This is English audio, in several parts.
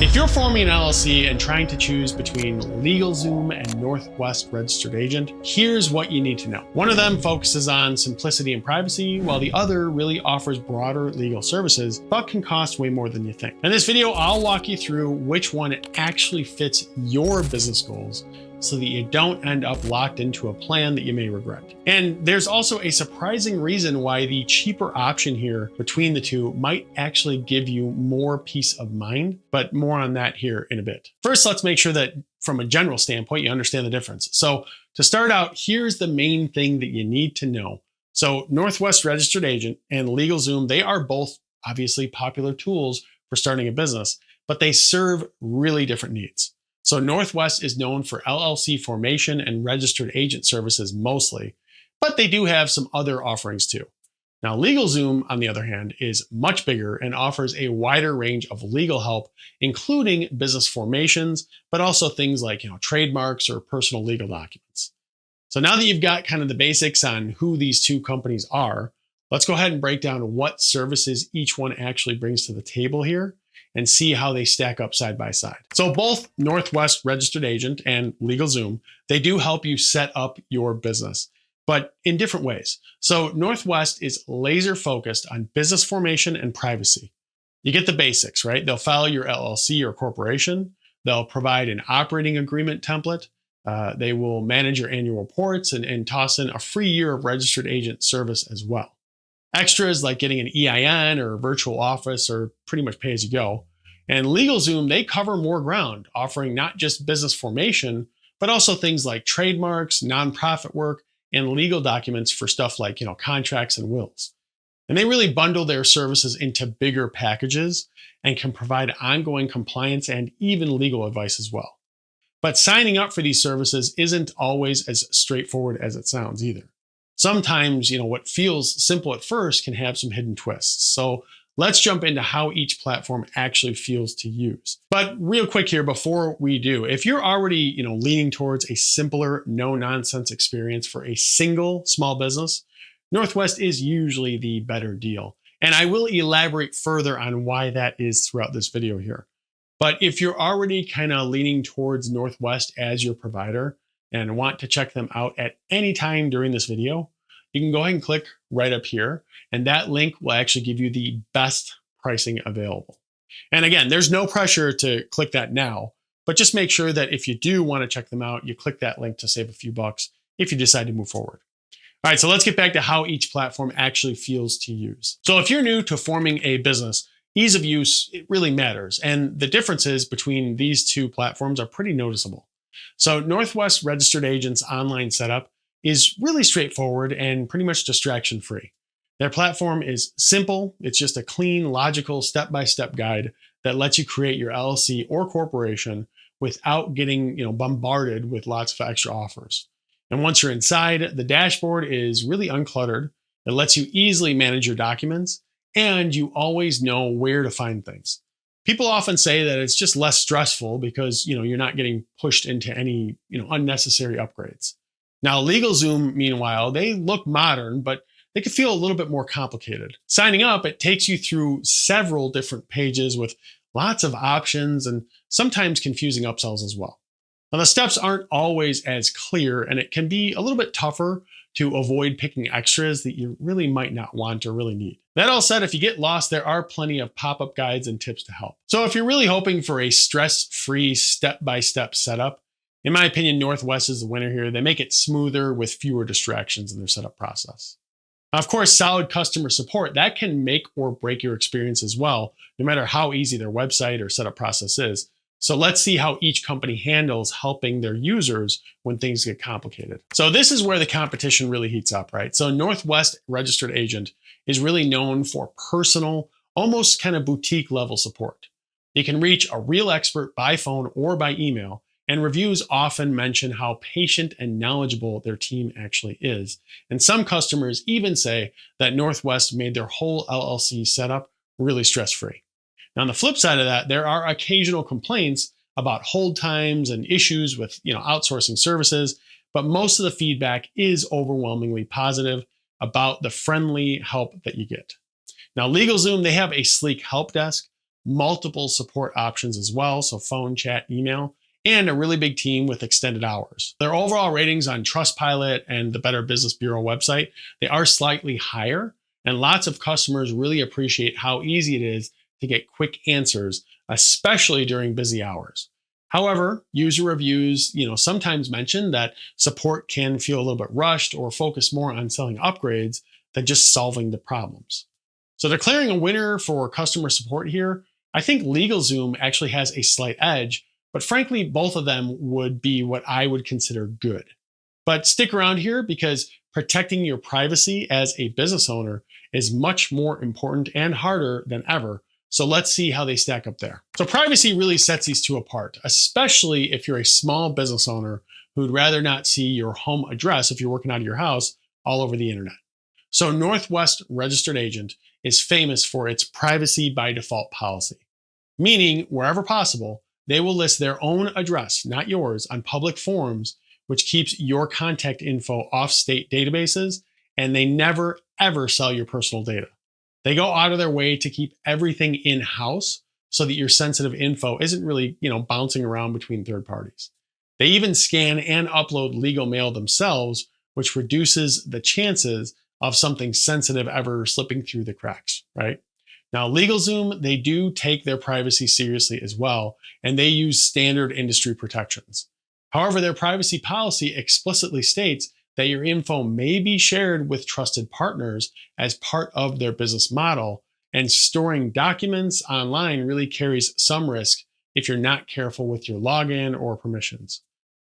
If you're forming an LLC and trying to choose between LegalZoom and Northwest Registered Agent, here's what you need to know. One of them focuses on simplicity and privacy, while the other really offers broader legal services, but can cost way more than you think. In this video, I'll walk you through which one actually fits your business goals so that you don't end up locked into a plan that you may regret. And there's also a surprising reason why the cheaper option here between the two might actually give you more peace of mind, but more on that here in a bit. First, let's make sure that from a general standpoint, you understand the difference. So to start out, here's the main thing that you need to know. So Northwest Registered Agent and LegalZoom, they are both obviously popular tools for starting a business, but they serve really different needs. So Northwest is known for LLC formation and registered agent services mostly, but they do have some other offerings too. Now, LegalZoom, on the other hand, is much bigger and offers a wider range of legal help, including business formations, but also things like trademarks or personal legal documents. So now that you've got kind of the basics on who these two companies are, let's go ahead and break down what services each one actually brings to the table here and see how they stack up side by side. So both Northwest Registered Agent and LegalZoom, they do help you set up your business, but in different ways. So Northwest is laser focused on business formation and privacy. You get the basics, right? They'll file your LLC or corporation. They'll provide an operating agreement template. They will manage your annual reports and toss in a free year of registered agent service as well. Extras like getting an EIN or a virtual office are pretty much pay as you go. And LegalZoom, they cover more ground, offering not just business formation, but also things like trademarks, nonprofit work, and legal documents for stuff like contracts and wills. And they really bundle their services into bigger packages and can provide ongoing compliance and even legal advice as well. But signing up for these services isn't always as straightforward as it sounds either. Sometimes, what feels simple at first can have some hidden twists. So let's jump into how each platform actually feels to use. But real quick here before we do, if you're already, leaning towards a simpler, no-nonsense experience for a single small business, Northwest is usually the better deal. And I will elaborate further on why that is throughout this video here. But if you're already kind of leaning towards Northwest as your provider and want to check them out at any time during this video, you can go ahead and click right up here, and that link will actually give you the best pricing available. And again, there's no pressure to click that now, but just make sure that if you do want to check them out, you click that link to save a few bucks if you decide to move forward. All right, so let's get back to how each platform actually feels to use. So if you're new to forming a business, ease of use, it really matters. And the differences between these two platforms are pretty noticeable. So Northwest Registered Agent's online setup is really straightforward and pretty much distraction-free. Their platform is simple. It's just a clean, logical, step-by-step guide that lets you create your LLC or corporation without getting bombarded with lots of extra offers. And once you're inside, the dashboard is really uncluttered. It lets you easily manage your documents, and you always know where to find things. People often say that it's just less stressful because you're not getting pushed into any unnecessary upgrades. Now, LegalZoom, meanwhile, they look modern, but they can feel a little bit more complicated. Signing up, it takes you through several different pages with lots of options and sometimes confusing upsells as well. Now, the steps aren't always as clear, and it can be a little bit tougher to avoid picking extras that you really might not want or really need. That all said, if you get lost, there are plenty of pop-up guides and tips to help. So if you're really hoping for a stress-free step-by-step setup, in my opinion, Northwest is the winner here. They make it smoother with fewer distractions in their setup process. Now, of course, solid customer support, that can make or break your experience as well, no matter how easy their website or setup process is. So let's see how each company handles helping their users when things get complicated. So this is where the competition really heats up, right? So Northwest Registered Agent is really known for personal, almost kind of boutique level support. You can reach a real expert by phone or by email, and reviews often mention how patient and knowledgeable their team actually is. And some customers even say that Northwest made their whole LLC setup really stress-free. Now, on the flip side of that, there are occasional complaints about hold times and issues with outsourcing services, but most of the feedback is overwhelmingly positive about the friendly help that you get. Now, LegalZoom, they have a sleek help desk, multiple support options as well, so phone, chat, email, and a really big team with extended hours. Their overall ratings on Trustpilot and the Better Business Bureau website, they are slightly higher, and lots of customers really appreciate how easy it is to get quick answers, especially during busy hours. However, user reviews, sometimes mention that support can feel a little bit rushed or focus more on selling upgrades than just solving the problems. So declaring a winner for customer support here, I think LegalZoom actually has a slight edge, but frankly, both of them would be what I would consider good. But stick around here because protecting your privacy as a business owner is much more important and harder than ever. So let's see how they stack up there. So privacy really sets these two apart, especially if you're a small business owner who'd rather not see your home address if you're working out of your house all over the internet. So Northwest Registered Agent is famous for its privacy by default policy, meaning wherever possible, they will list their own address, not yours, on public forums, which keeps your contact info off state databases, and they never, ever sell your personal data. They go out of their way to keep everything in-house so that your sensitive info isn't really, bouncing around between third parties. They even scan and upload legal mail themselves, which reduces the chances of something sensitive ever slipping through the cracks, right? Now, LegalZoom, they do take their privacy seriously as well, and they use standard industry protections. However, their privacy policy explicitly states that your info may be shared with trusted partners as part of their business model, and storing documents online really carries some risk if you're not careful with your login or permissions.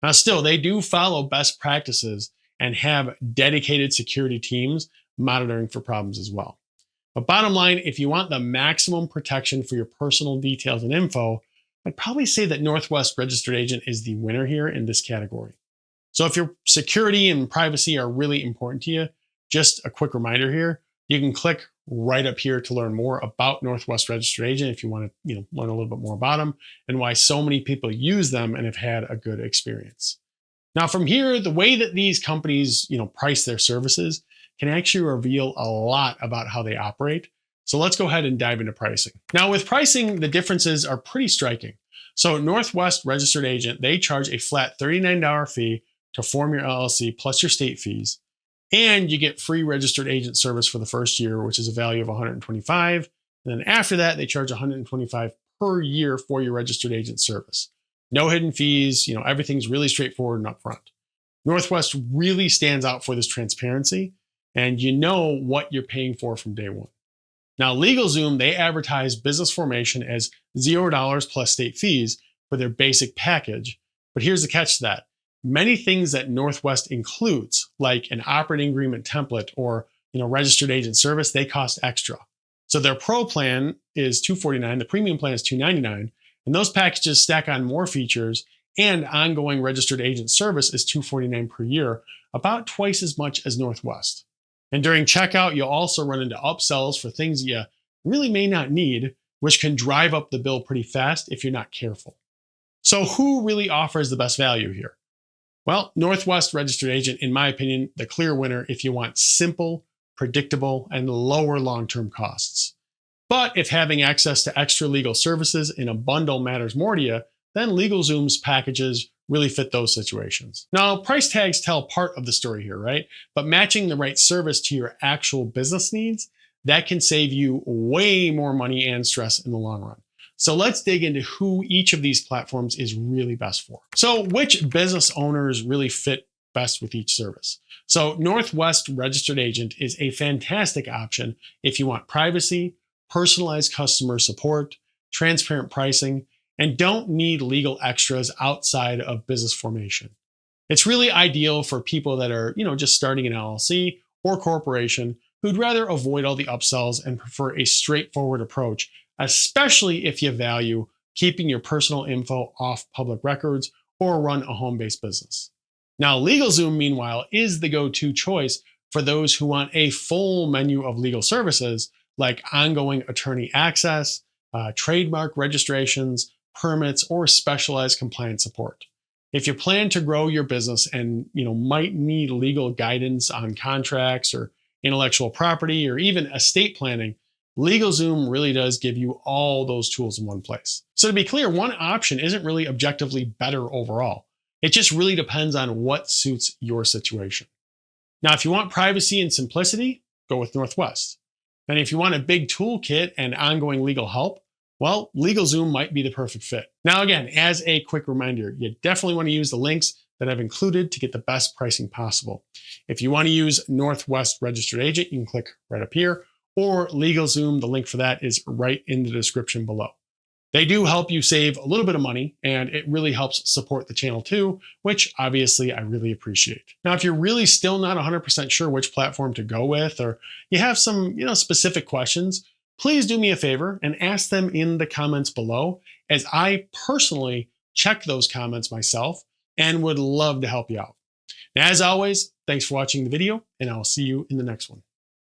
Now, still, they do follow best practices and have dedicated security teams monitoring for problems as well. But bottom line, if you want the maximum protection for your personal details and info, I'd probably say that Northwest Registered Agent is the winner here in this category. So if your security and privacy are really important to you, just a quick reminder here, you can click right up here to learn more about Northwest Registered Agent if you want to learn a little bit more about them and why so many people use them and have had a good experience. Now from here, the way that these companies price their services can actually reveal a lot about how they operate. So let's go ahead and dive into pricing. Now with pricing, the differences are pretty striking. So Northwest Registered Agent, they charge a flat $39 fee to form your LLC plus your state fees. And you get free registered agent service for the first year, which is a value of $125. And then after that, they charge $125 per year for your registered agent service. No hidden fees, everything's really straightforward and upfront. Northwest really stands out for this transparency, and you know what you're paying for from day one. Now, LegalZoom, they advertise business formation as $0 plus state fees for their basic package. But here's the catch to that. Many things that Northwest includes, like an operating agreement template or registered agent service, they cost extra. So their pro plan is $249, the premium plan is $299, and those packages stack on more features, and ongoing registered agent service is $249 per year, about twice as much as Northwest. And during checkout, you'll also run into upsells for things you really may not need, which can drive up the bill pretty fast if you're not careful. So who really offers the best value here? Well, Northwest Registered Agent, in my opinion, the clear winner if you want simple, predictable, and lower long-term costs. But if having access to extra legal services in a bundle matters more to you, then LegalZoom's packages really fit those situations. Now, price tags tell part of the story here, right? But matching the right service to your actual business needs, that can save you way more money and stress in the long run. So let's dig into who each of these platforms is really best for. So which business owners really fit best with each service? So Northwest Registered Agent is a fantastic option if you want privacy, personalized customer support, transparent pricing, and don't need legal extras outside of business formation. It's really ideal for people that are, just starting an LLC or corporation who'd rather avoid all the upsells and prefer a straightforward approach, especially if you value keeping your personal info off public records or run a home-based business. Now, LegalZoom, meanwhile, is the go-to choice for those who want a full menu of legal services like ongoing attorney access, trademark registrations, permits, or specialized compliance support. If you plan to grow your business and might need legal guidance on contracts or intellectual property or even estate planning, LegalZoom really does give you all those tools in one place. So to be clear, one option isn't really objectively better overall. It just really depends on what suits your situation. Now, if you want privacy and simplicity, go with Northwest. And if you want a big toolkit and ongoing legal help, well, LegalZoom might be the perfect fit. Now, again, as a quick reminder, you definitely want to use the links that I've included to get the best pricing possible. If you want to use Northwest Registered Agent, you can click right up here, or LegalZoom, the link for that is right in the description below. They do help you save a little bit of money, and it really helps support the channel too, which obviously I really appreciate. Now, if you're really still not 100% sure which platform to go with, or you have some specific questions, please do me a favor and ask them in the comments below, as I personally check those comments myself and would love to help you out. Now, as always, thanks for watching the video, and I'll see you in the next one.